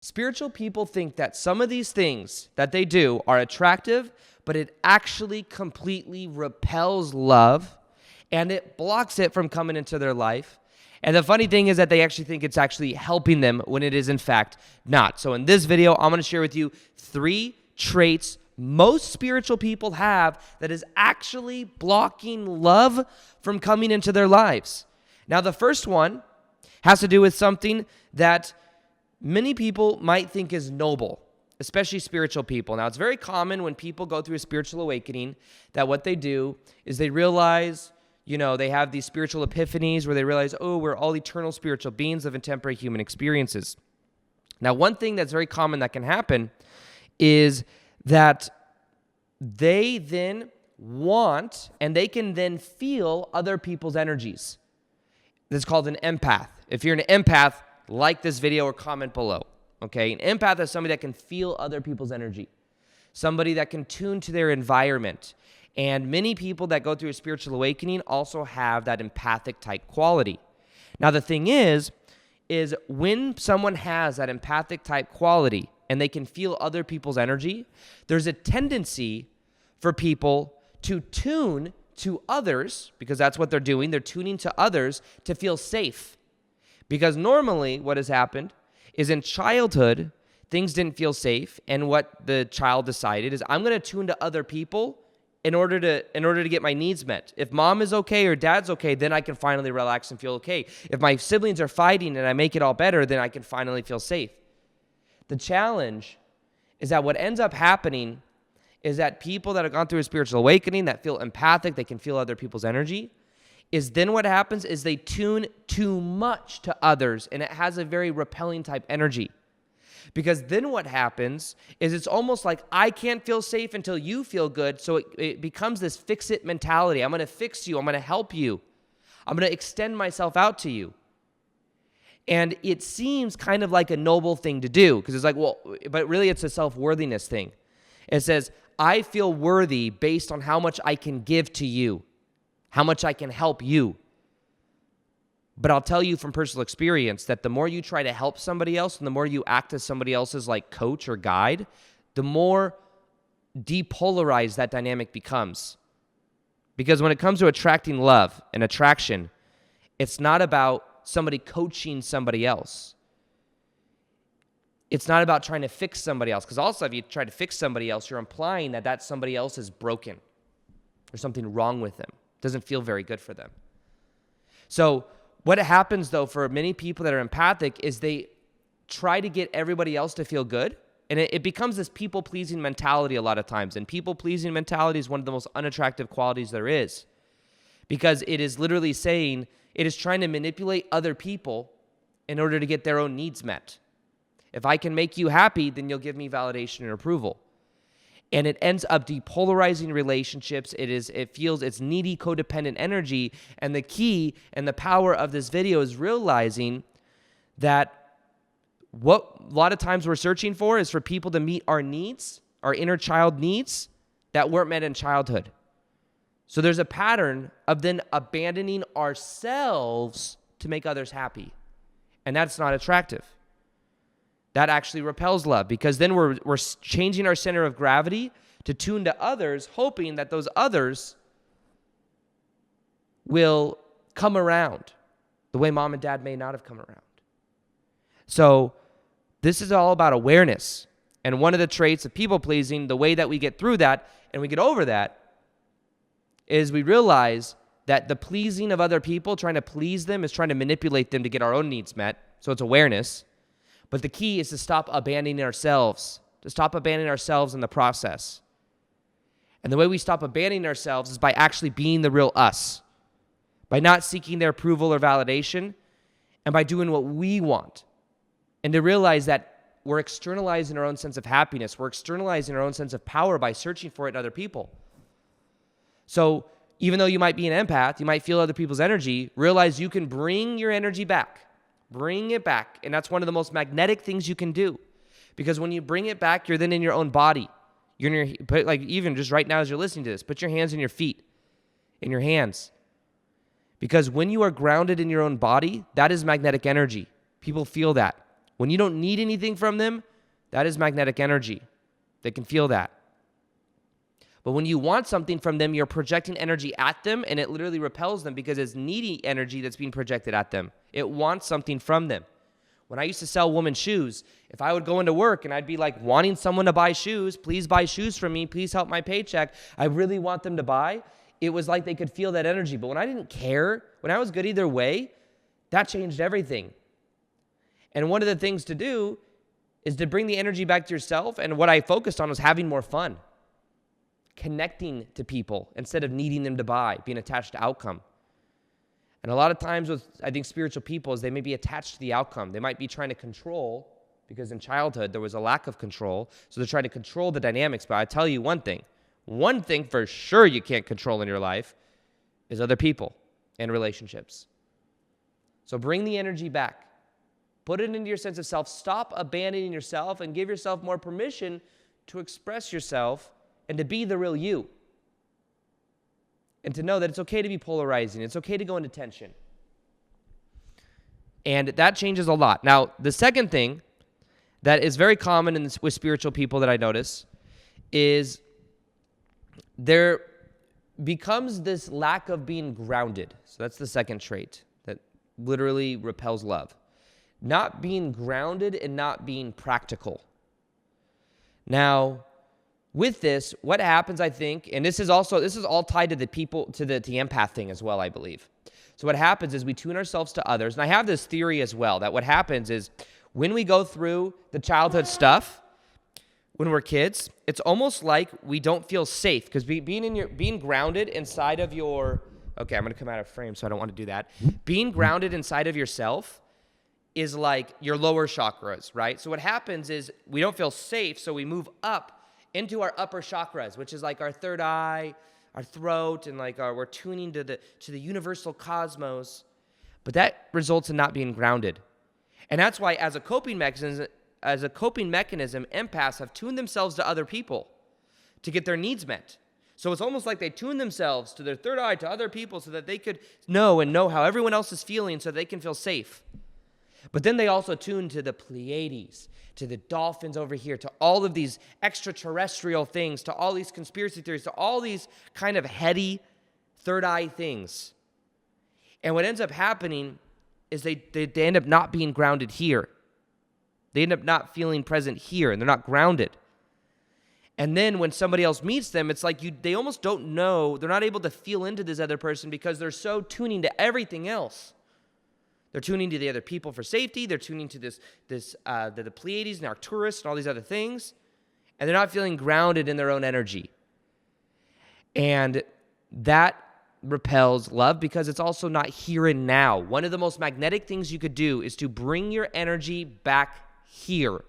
Spiritual people think that some of these things that they do are attractive, but it actually completely repels love and it blocks it from coming into their life. And the funny thing is that they actually think it's actually helping them when it is in fact not. So in this video, I'm going to share with you 3 traits most spiritual people have that is actually blocking love from coming into their lives. Now, the first one has to do with something that many people might think is noble, especially spiritual people. Now, it's very common when people go through a spiritual awakening that what they do is they realize, they have these spiritual epiphanies where they realize, we're all eternal spiritual beings living temporary human experiences. Now, one thing that's very common that can happen is that they then want and they can then feel other people's energies. That's called an empath. If you're an empath, like this video or comment below, okay? An empath is somebody that can feel other people's energy, somebody that can tune to their environment. And many people that go through a spiritual awakening also have that empathic-type quality. Now, the thing is when someone has that empathic-type quality and they can feel other people's energy, there's a tendency for people to tune to others, because that's what they're doing. They're tuning to others to feel safe. Because normally what has happened is in childhood, things didn't feel safe. And what the child decided is, I'm going to tune to other people in order to get my needs met. If mom is okay or dad's okay, then I can finally relax and feel okay. If my siblings are fighting and I make it all better, then I can finally feel safe. The challenge is that what ends up happening is that people that have gone through a spiritual awakening, that feel empathic, they can feel other people's energy, is then what happens is they tune too much to others, and it has a very repelling type energy. Because then what happens is it's almost like I can't feel safe until you feel good, so it becomes this fix-it mentality. I'm going to fix you. I'm going to help you. I'm going to extend myself out to you. And it seems kind of like a noble thing to do, because it's like, but really it's a self-worthiness thing. It says, I feel worthy based on how much I can give to you, how much I can help you. But I'll tell you from personal experience that the more you try to help somebody else and the more you act as somebody else's like coach or guide, the more depolarized that dynamic becomes. Because when it comes to attracting love and attraction, it's not about somebody coaching somebody else. It's not about trying to fix somebody else. Because also if you try to fix somebody else, you're implying that somebody else is broken. There's something wrong with them. It doesn't feel very good for them. So what happens, though, for many people that are empathic is they try to get everybody else to feel good. And it becomes this people-pleasing mentality a lot of times. And people-pleasing mentality is one of the most unattractive qualities there is. Because it is literally saying, it is trying to manipulate other people in order to get their own needs met. If I can make you happy, then you'll give me validation and approval. And it ends up depolarizing relationships. It feels it's needy, codependent energy. And the key and the power of this video is realizing that what a lot of times we're searching for is for people to meet our needs, our inner child needs that weren't met in childhood. So there's a pattern of then abandoning ourselves to make others happy. And that's not attractive. That actually repels love, because then we're changing our center of gravity to tune to others, hoping that those others will come around the way mom and dad may not have come around. So this is all about awareness. And one of the traits of people-pleasing, the way that we get through that and we get over that, is we realize that the pleasing of other people, trying to please them, is trying to manipulate them to get our own needs met. So it's awareness. But the key is to stop abandoning ourselves, in the process. And the way we stop abandoning ourselves is by actually being the real us, by not seeking their approval or validation, and by doing what we want. And to realize that we're externalizing our own sense of happiness, we're externalizing our own sense of power by searching for it in other people. So even though you might be an empath, you might feel other people's energy, realize you can bring your energy back. Bring it back. And that's one of the most magnetic things you can do. Because when you bring it back, you're then in your own body. You're in your, like even just right now as you're listening to this, put your hands in your feet, in your hands. Because when you are grounded in your own body, that is magnetic energy. People feel that. When you don't need anything from them, that is magnetic energy. They can feel that. But when you want something from them, you're projecting energy at them, and it literally repels them because it's needy energy that's being projected at them. It wants something from them. When I used to sell women's shoes, if I would go into work and I'd be like wanting someone to buy shoes, please buy shoes from me, please help my paycheck, I really want them to buy, it was like they could feel that energy. But when I didn't care, when I was good either way, that changed everything. And one of the things to do is to bring the energy back to yourself, and what I focused on was having more fun. Connecting to people instead of needing them to buy, being attached to outcome. And a lot of times with, I think, spiritual people is they may be attached to the outcome. They might be trying to control, because in childhood there was a lack of control, so they're trying to control the dynamics. But I tell you one thing for sure you can't control in your life is other people and relationships. So bring the energy back. Put it into your sense of self. Stop abandoning yourself and give yourself more permission to express yourself and to be the real you. And to know that it's okay to be polarizing. It's okay to go into tension. And that changes a lot. Now, the second thing that is very common with spiritual people that I notice is there becomes this lack of being grounded. So that's the second trait that literally repels love. Not being grounded and not being practical. Now, with this, what happens, I think, and this is all tied to the empath thing as well, I believe. So what happens is we tune ourselves to others. And I have this theory as well, that what happens is when we go through the childhood stuff, when we're kids, it's almost like we don't feel safe, because being grounded inside of your, okay, I'm going to come out of frame, so I don't want to do that. Being grounded inside of yourself is like your lower chakras, right? So what happens is we don't feel safe, so we move up into our upper chakras, which is like our third eye, our throat, and like we're tuning to the universal cosmos. But that results in not being grounded. And that's why as a coping mechanism, empaths have tuned themselves to other people to get their needs met. So it's almost like they tune themselves to their third eye, to other people, so that they could know how everyone else is feeling, so they can feel safe. But then they also tune to the Pleiades, to the dolphins over here, to all of these extraterrestrial things, to all these conspiracy theories, to all these kind of heady third eye things. And what ends up happening is they end up not being grounded here. They end up not feeling present here, and they're not grounded. And then when somebody else meets them, it's like they almost don't know, they're not able to feel into this other person because they're so tuning to everything else. They're tuning to the other people for safety. They're tuning to the Pleiades and Arcturus and all these other things. And they're not feeling grounded in their own energy. And that repels love because it's also not here and now. One of the most magnetic things you could do is to bring your energy back here.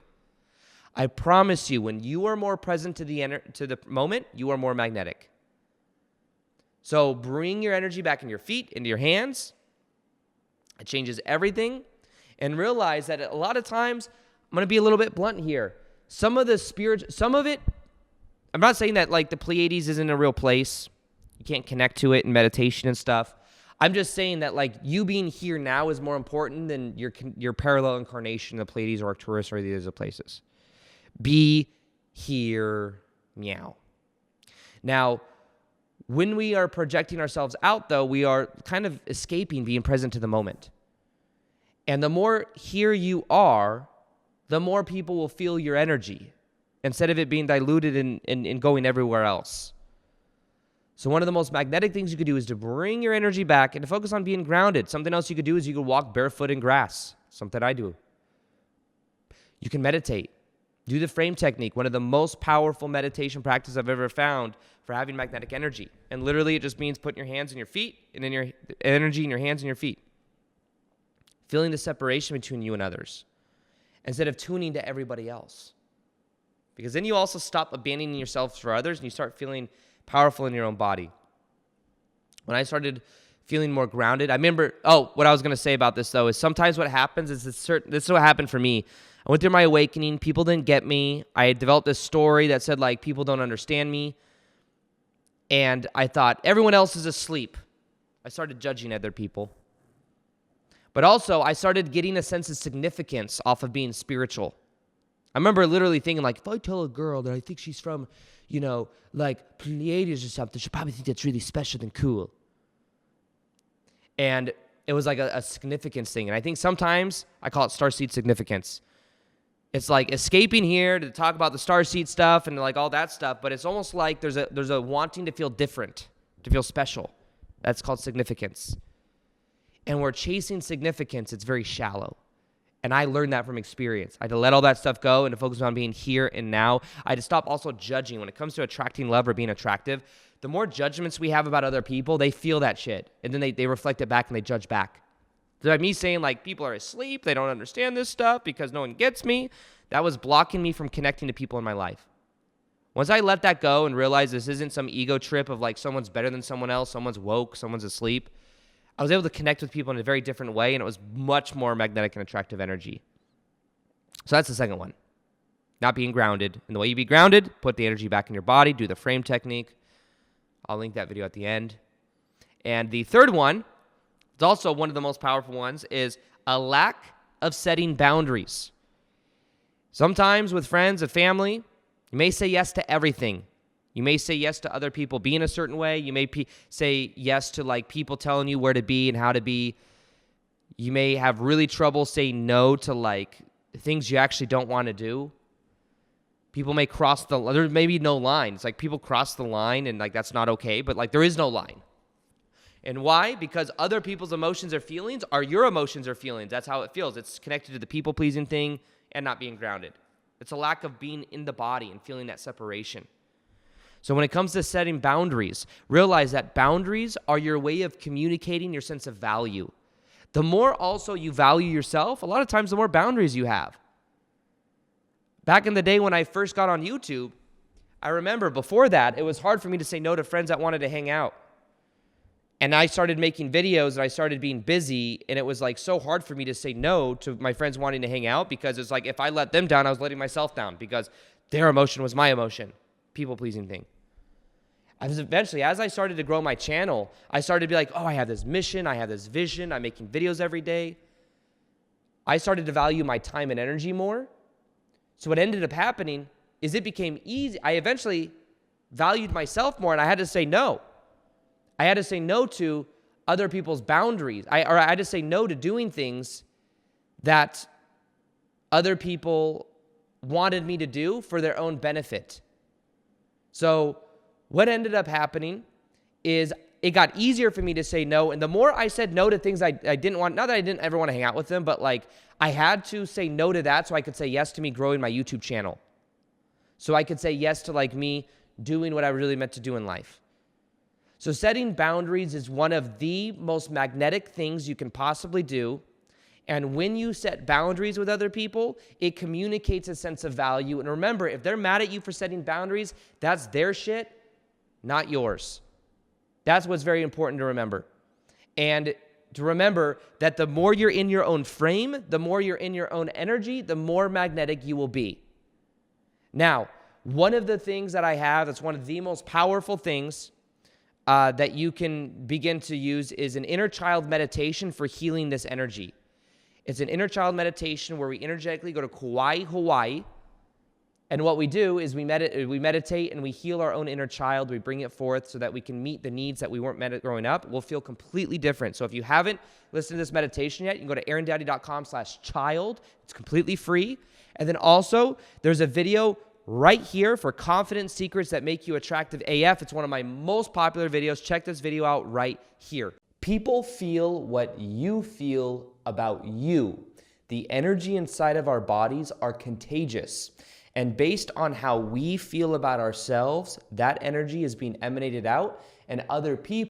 I promise you, when you are more present to the moment, you are more magnetic. So bring your energy back in your feet, into your hands. It changes everything. And realize that a lot of times, I'm going to be a little bit blunt here. Some of it, I'm not saying that like the Pleiades isn't a real place. You can't connect to it in meditation and stuff. I'm just saying that like you being here now is more important than your parallel incarnation of the Pleiades or Arcturus or these other places. Be here, meow. Now, when we are projecting ourselves out, though, we are kind of escaping being present to the moment. And the more here you are, the more people will feel your energy instead of it being diluted and going everywhere else. So one of the most magnetic things you could do is to bring your energy back and to focus on being grounded. Something else you could do is you could walk barefoot in grass, something I do. You can meditate. Do the frame technique, one of the most powerful meditation practices I've ever found for having magnetic energy. And literally it just means putting your hands in your feet and then your energy in your hands and your feet. Feeling the separation between you and others instead of tuning to everybody else. Because then you also stop abandoning yourself for others and you start feeling powerful in your own body. When I started feeling more grounded, I remember, what I was going to say about this though is sometimes what happens is this is what happened for me. I went through my awakening. People didn't get me. I had developed this story that said, like, people don't understand me. And I thought, everyone else is asleep. I started judging other people. But also, I started getting a sense of significance off of being spiritual. I remember literally thinking, like, if I tell a girl that I think she's from, like Pleiades or something, she'll probably think that's really special and cool. And it was like a significance thing. And I think sometimes I call it starseed significance. It's like escaping here to talk about the starseed stuff and like all that stuff, but it's almost like there's a wanting to feel different, to feel special. That's called significance. And we're chasing significance. It's very shallow. And I learned that from experience. I had to let all that stuff go and to focus on being here and now. I had to stop also judging. When it comes to attracting love or being attractive, the more judgments we have about other people, they feel that shit. And then they reflect it back and they judge back. So like me saying like people are asleep, they don't understand this stuff because no one gets me, that was blocking me from connecting to people in my life. Once I let that go and realized this isn't some ego trip of like someone's better than someone else, someone's woke, someone's asleep, I was able to connect with people in a very different way, and it was much more magnetic and attractive energy. So that's the second one. Not being grounded. And the way you be grounded, put the energy back in your body, do the frame technique. I'll link that video at the end. And the third one, it's also one of the most powerful ones, is a lack of setting boundaries. Sometimes with friends and family, you may say yes to everything. You may say yes to other people being a certain way. You may say yes to like people telling you where to be and how to be. You may have really trouble saying no to like things you actually don't want to do. People may there may be no line. It's like people cross the line and like that's not okay, but like there is no line. And why? Because other people's emotions or feelings are your emotions or feelings. That's how it feels. It's connected to the people-pleasing thing and not being grounded. It's a lack of being in the body and feeling that separation. So when it comes to setting boundaries, realize that boundaries are your way of communicating your sense of value. The more also you value yourself, a lot of times the more boundaries you have. Back in the day when I first got on YouTube, I remember before that, it was hard for me to say no to friends that wanted to hang out. And I started making videos and I started being busy, and it was like so hard for me to say no to my friends wanting to hang out because it's like if I let them down, I was letting myself down because their emotion was my emotion. People-pleasing thing. Eventually, as I started to grow my channel, I started to be like, oh, I have this mission, I have this vision, I'm making videos every day. I started to value my time and energy more. So what ended up happening is it became easy. I eventually valued myself more, and I had to say no. I had to say no to other people's boundaries. I had to say no to doing things that other people wanted me to do for their own benefit. So what ended up happening is it got easier for me to say no. And the more I said no to things I didn't want, not that I didn't ever want to hang out with them, but like I had to say no to that so I could say yes to me growing my YouTube channel. So I could say yes to like me doing what I really meant to do in life. So setting boundaries is one of the most magnetic things you can possibly do. And when you set boundaries with other people, it communicates a sense of value. And remember, if they're mad at you for setting boundaries, that's their shit, not yours. That's what's very important to remember. And to remember that the more you're in your own frame, the more you're in your own energy, the more magnetic you will be. Now, one of the things that I have that's one of the most powerful things that you can begin to use is an inner child meditation for healing this energy. It's an inner child meditation where we energetically go to Kauai, Hawaii. And what we do is we meditate and we heal our own inner child. We bring it forth so that we can meet the needs that we weren't met growing up. We'll feel completely different. So if you haven't listened to this meditation yet, you can go to aarondaddy.com/child. It's completely free. And then also, there's a video right here for confidence secrets that make you attractive AF. It's one of my most popular videos. Check this video out right here. People feel what you feel about you. The energy inside of our bodies are contagious. And based on how we feel about ourselves, that energy is being emanated out, and other people